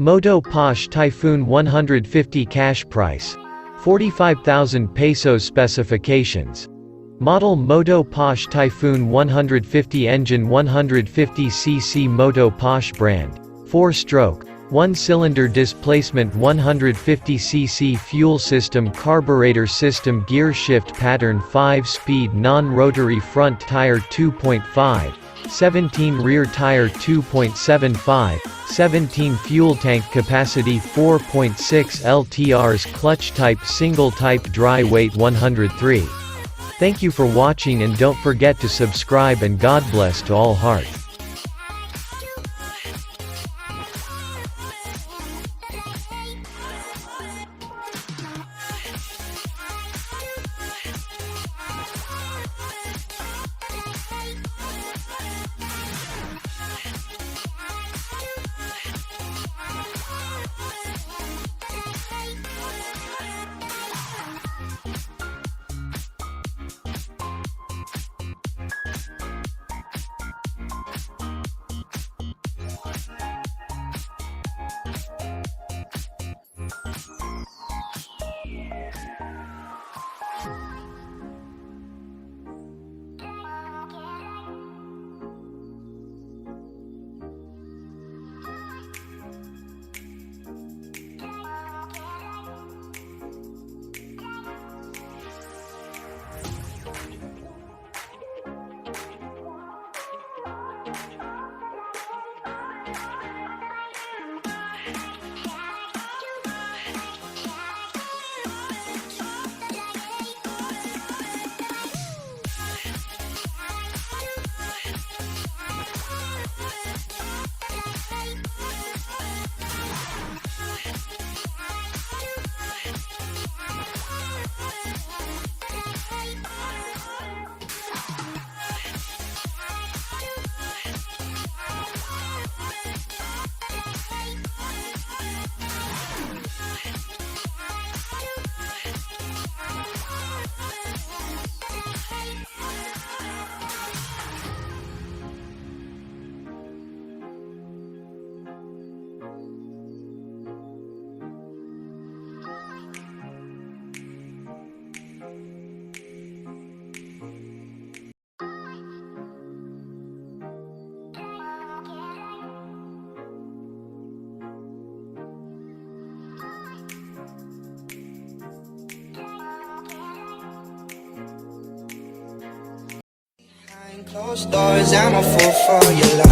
Motoposh Typhoon 150 cash price. 45,000 pesos specifications. Model Motoposh Typhoon 150 engine 150cc Motoposh brand. 4-stroke. 1-cylinder displacement 150cc fuel system carburetor system gear shift pattern 5-speed non-rotary front tire 2.5, 17 rear tire 2.75, 17 fuel tank capacity 4.6 LTRs clutch type single type dry weight 103. Thank you for watching and don't forget to subscribe and God bless to all heart. Closed doors, I'm a fool for your love.